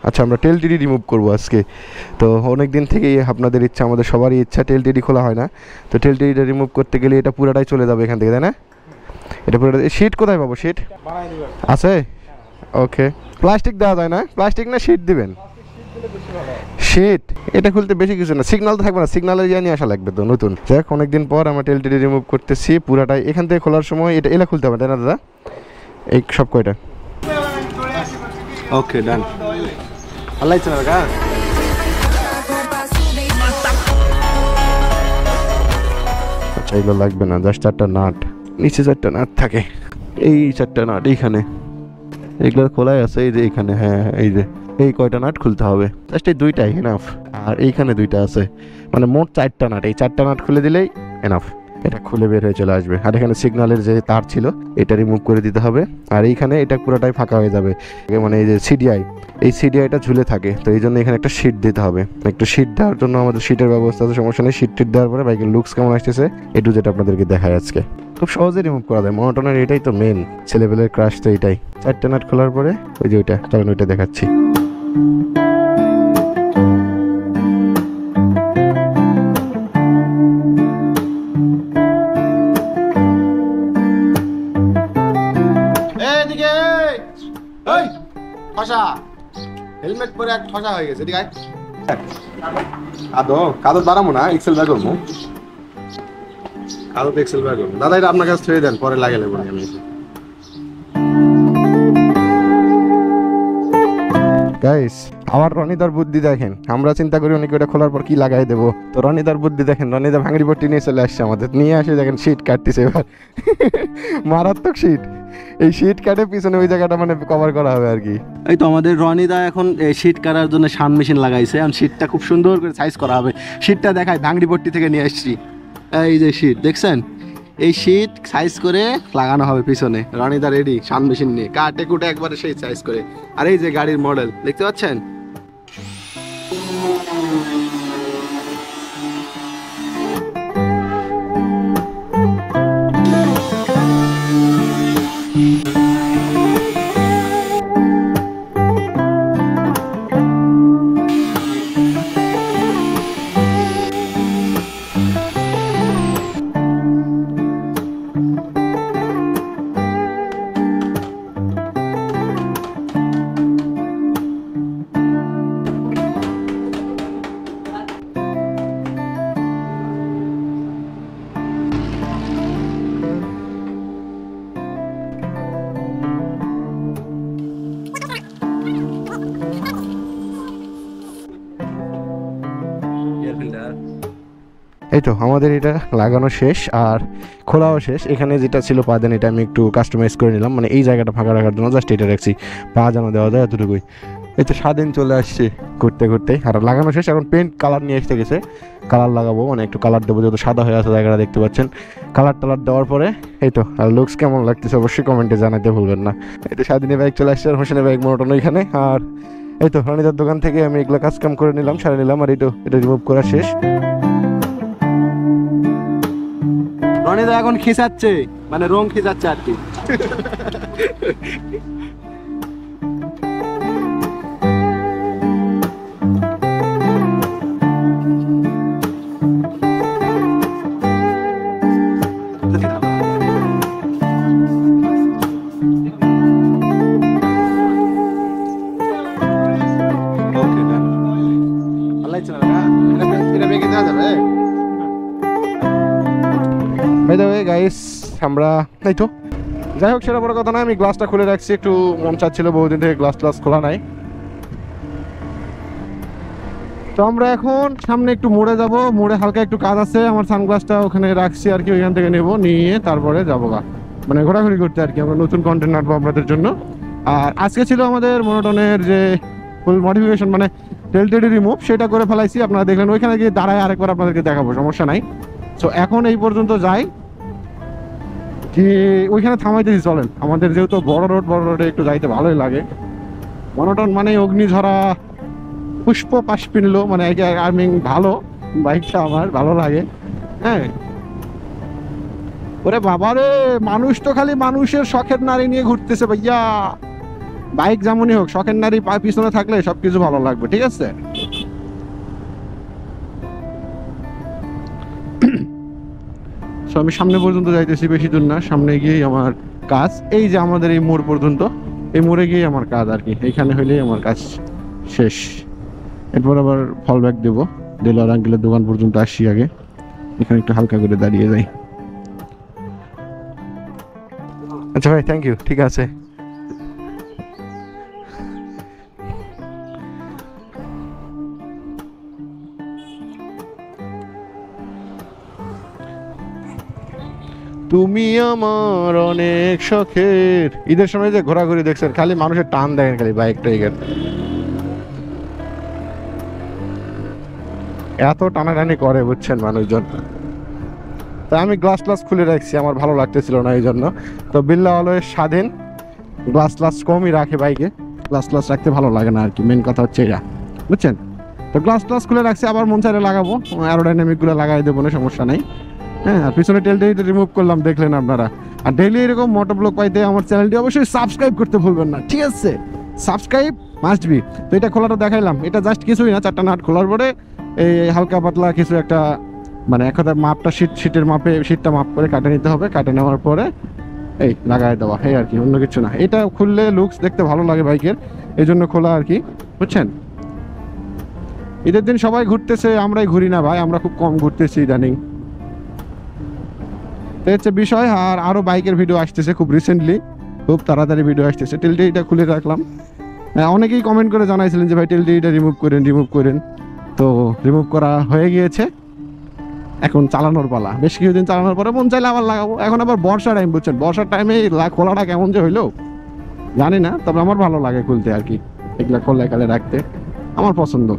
আচ্ছা, আমরা টেল টিডি রিমুভ করবো আজকে। তো অনেক দিন থেকেই আপনাদের ইচ্ছা, আমাদের সবারই ইচ্ছা, টেল টিডি খোলা হয় না। তো টেল টিডিটা রিমুভ করতে গেলে এটা পুরাটাই চলে যাবে এখান থেকে, তাই না? এটা পুরোটা শীট কোথায় পাবো? শীট আছে? ওকে, প্লাস্টিক দেওয়া যায় না? প্লাস্টিক না শীট দিবেন? শীট। এটা খুলতে বেশি কিছু না, সিগনাল তো থাকবে না, সিগনালে ইয়ে নিয়ে আসা লাগবে তো নতুন। যাক, অনেকদিন পর আমরা টেল টিডি রিমুভ করতেছি পুরাটাই। এখান থেকে খোলার সময় এটা এলা খুলতে হবে, তাই না দাদা? এই সব কয়টা? ওকে, ডান। আল্লাহ ইচ্ছা না কা আচ্ছা, এগুলো লাগবে না, জাস্ট 4টা নাট, নিচে 4টা নাট থাকে, এই 4টা নাট এইখানে, এগুলো খোলাই আছে এই যে এইখানে। হ্যাঁ, এই যে এই কয়টা নাট খুলতে হবে, জাস্ট এই 2টাই এনাফ। আর এইখানে 2টা আছে, মানে মোট 4টা নাট। এই 4টা নাট খুলে দিলেই এনাফ, এটা খুলে বের হয়ে চলে আসবে। আর এখানে সিগন্যালের যে তার ছিল এটা রিমুভ করে দিতে হবে। আর এইখানে এটা পুরোটাই ফাঁকা হয়ে যাবে, মানে এই যে সিডিআই, এই সিডিআইটা ঝুলে থাকে, তো এই জন্য এখানে একটা শীট দিতে হবে। একটু শীট দেওয়ার জন্য আমাদের শীটের ব্যবস্থা আছে, সমস্যা নেই। শীট টিট দেওয়ার পরে বাইকের লুকস কেমন আসতেছে একটু যেটা আপনাদেরকে দেখায় আজকে, খুব সহজে রিমুভ করা যায়। মনোটনের এটাই তো মেন, ছেলেবেলের ক্রাশ তো এটাই। 4টা নাট খোলার পরে ওই যে ওইটা, চলেন ওইটা দেখাচ্ছি। হেলমেট পরে এক ঠসা হয়ে গেছে, ঠিক আছে? কাদর বাড়াবো না, এক্সেল ব্যাগ করবো, কাদর এক্সেল ব্যাগ করবো। দাদা এটা আপনার কাছে ছুঁয়ে দেন, পরে লাগে নেবো আমি। গাইস, আমার রনিদার বুদ্ধি দেখেন। আমরা চিন্তা করি অনেকে ওটা খোলার পর কি লাগাই দেবো, তো রনিদার বুদ্ধি দেখেন। রনিদা ভাঙড়ি পট্টি নিয়ে চলে আসছে আমাদের, নিয়ে আসে দেখেন শীট কাটতেছে এবার। মারাত্মক শীট, এই শীট কাটে পিছনে ওই জায়গাটা মানে কভার করা হবে আর কি। এই তো আমাদের রনিদা এখন শীট কাটার জন্য শান মেশিন লাগাইছে, এখন শীটটা খুব সুন্দর করে সাইজ করা হবে। শীটটা দেখায়, ভাঙড়ি পট্টি থেকে নিয়ে আসছি। এই যে শীট দেখছেন, এই শীট সাইজ করে লাগানো হবে পিছনে। রনিদা রেডি শান মেশিন নিয়ে, কাটে কুটে একবারে সেই সাইজ করে। আর এই যে গাড়ির মডেল দেখতে পাচ্ছেন, এই তো আমাদের এটা লাগানো শেষ আর খোলাও শেষ। এখানে যেটা ছিল পা দেন, এটা আমি একটু কাস্টমাইজ করে নিলাম, মানে এই জায়গাটা ফাঁকা রাখার জন্য জাস্ট এটা রাখছি, পা যেন দেওয়া যায় এতটুকুই। এই তো স্বাধীন চলে আসছে করতে করতে, আর লাগানো শেষ। এখন পেন্ট কালার নিয়ে এসে গেছে, কালার লাগাবো, মানে একটু কালার দেবো, যেহেতু সাদা হয়ে আছে জায়গাটা দেখতে পাচ্ছেন। কালার টালার দেওয়ার পরে এই তো, আর লুকস কেমন লাগতেছে অবশ্যই কমেন্টে জানাতে ভুলবেন না। এই তো স্বাধীনের বাইক চলে আসছে, আর হোসেনের বাইক মনোটন ওইখানে। আর এই তো রনিদার দোকান থেকে আমি এগুলো কাজ কাম করে নিলাম, সারে নিলাম। আর এটা রিমুভ করা শেষ। রনিদা এখন খিচাচ্ছে, মানে রং খিচাচ্ছে আর কি। গাইস আমরা এই তো, যাই হোক সেটা বড় কথা না, আমি গ্লাসটা খুলে রাখছি, একটু মন চাচ্ছিল, বহুদিন থেকে গ্লাস ট্লাস খোলা নাই। তো আমরা এখন সামনে একটু মোড়ে যাব, মোড়ে হালকা একটু কাজ আছে, আমার সানগ্লাসটা ওখানে রাখছি আর কি, ওইখান থেকে নেবো, নিয়ে তারপরে যাবো গা, মানে ঘোরাঘুরি করতে আর কি। আমরা নতুন কন্টেন্ট আনবো আপনাদের জন্য। আর আজকে ছিল আমাদের মনোটনের যে ফুল মডিফিকেশন, মানে টেল টিডি রিমুভ, সেটা করে ফেলাইছি। আপনারা দেখলেন, ওইখানে গিয়ে দাঁড়ায় আরেকবার আপনাদেরকে দেখাবো, সমস্যা নাই। সো এখন এই পর্যন্ত যাই, কি ওইখানে থামাইতেছি চলেন। আমাদের যেহেতু বড় রোডে একটু যাইতে ভালোই লাগে। মনোটন মানে অগ্নিঝরা পুষ্প পাশ পিনলো, মানে আমি ভালো, বাইকটা আমার ভালো লাগে। হ্যাঁ, ওরে বাবা রে, মানুষ তো খালি মানুষের শখের নারী নিয়ে ঘুরতেছে ভাইয়া। বাইক যেমনই হোক, শখের নারী পিছনে থাকলে সবকিছু ভালো লাগবে, ঠিক আছে? আমি সামনে পর্যন্ত যাইতেছি, বেশি দূর না, সামনে গিয়েই আমার কাজ। এই যে আমাদের এই মোড় পর্যন্ত, এই মোড়ে গিয়ে আমার কাজ আর কি, এইখানে হইলেই আমার কাজ শেষ। এরপর আবার ফল ব্যাক দেবো, দেলোয়ার আঙ্কেলের দোকান পর্যন্ত আসি আগে, এখানে একটু হালকা করে দাঁড়িয়ে যাই। আচ্ছা ভাই, থ্যাংক ইউ, ঠিক আছে। তুমি আমার অনেক শখের। ঈদের সময় যে ঘোরাঘুরি দেখছেন, খালি মানুষের টান দেখেন, খালি বাইক টাইকের এত টানাটানি করে, বুঝছেন মানুষজন। তা আমি গ্লাস গ্লাস খুলে রাখছি, আমার ভালো লাগতেছিল না এই জন্য। তো বিল্লাহ অলওয়েজ স্বাধীন, গ্লাস গ্লাস কমই রাখে বাইকে, গ্লাস গ্লাস রাখতে ভালো লাগে না আর কি, মেন কথা হচ্ছে এটা, বুঝছেন? তো গ্লাস গ্লাস খুলে রাখছি, আবার মন চাইলে লাগাবো, অ্যারোডাইনামিকগুলো লাগাই দেবো না, সমস্যা নাই। হ্যাঁ, আর পিছনে টেলটা রিমুভ করলাম, দেখলেন আপনারা। আর ডেইলি এরকম মোটরব্লগ পাইতে আমার চ্যানেলটি অবশ্যই সাবস্ক্রাইব করতে ভুলবেন না, ঠিক আছে? Subscribe must be. তো এটা খোলাটা দেখাইলাম, এটা জাস্ট কিছুই না, 4টা নাট খোলার পরে এই হালকা পাতলা কিছু একটা, মানে এক কথা মাপটা শীটের মাপে, শীটটা মাপ করে কাটে নিতে হবে, কাটে নেওয়ার পরে এই লাগাই দেওয়া, এই আর কি, অন্য কিছু না। এটা খুললে লুকস দেখতে ভালো লাগে বাইকের, এই জন্য খোলা আর কি, বুঝছেন? ঈদের দিন সবাই ঘুরতেছে, আমরাই ঘুরি না ভাই, আমরা খুব কম ঘুরতেছি ইদানিং, হচ্ছে বিষয়। আর আরো বাইকের ভিডিও আসতেছে খুব রিসেন্টলি, খুব তাড়াতাড়ি ভিডিও আসতেছে। টেলটিটা খুলে রাখলাম, অনেকেই কমেন্ট করে জানাইছিলেন যে ভাই টেলটিটা রিমুভ করেন, তো রিমুভ করা হয়ে গিয়েছে, এখন চালানোর পালা। বেশ কিছুদিন চালানোর পরে মন চাইলে আবার লাগাবো। এখন আবার বর্ষা টাইম, বুঝছেন? বর্ষার টাইমে খোলাটা কেমন যে হইলো জানি না, তবে আমার ভালো লাগে খুলতে আর কি, এগুলা খোলা কালে রাখতে আমার পছন্দ।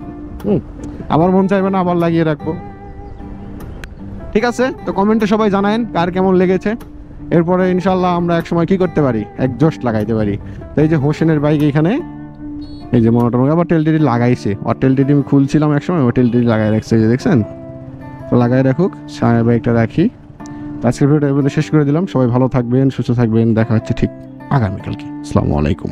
আবার মন চাইবে না, আবার লাগিয়ে রাখবো, ঠিক আছে? তো কমেন্টে সবাই জানায়েন কার কেমন লেগেছে। এরপরে ইনশাল্লাহ আমরা এক সময় কি করতে পারি, একজস্ট লাগাইতে পারি। তো এই যে হোসেনের বাইক, এখানে এই যে মোটর আবার টেলটিডি লাগাইছে, আর টেলটিডি আমি খুলছিলাম এক সময়, ও টেলটিডি লাগাই রাখছে, এই যে দেখছেন। তো লাগাই রাখুক, সামনের বাইকটা রাখি। আজকের ভিডিওটা এর মধ্যে শেষ করে দিলাম। সবাই ভালো থাকবেন, সুস্থ থাকবেন, দেখা হচ্ছে ঠিক আগামীকালকে। আসসালামু আলাইকুম।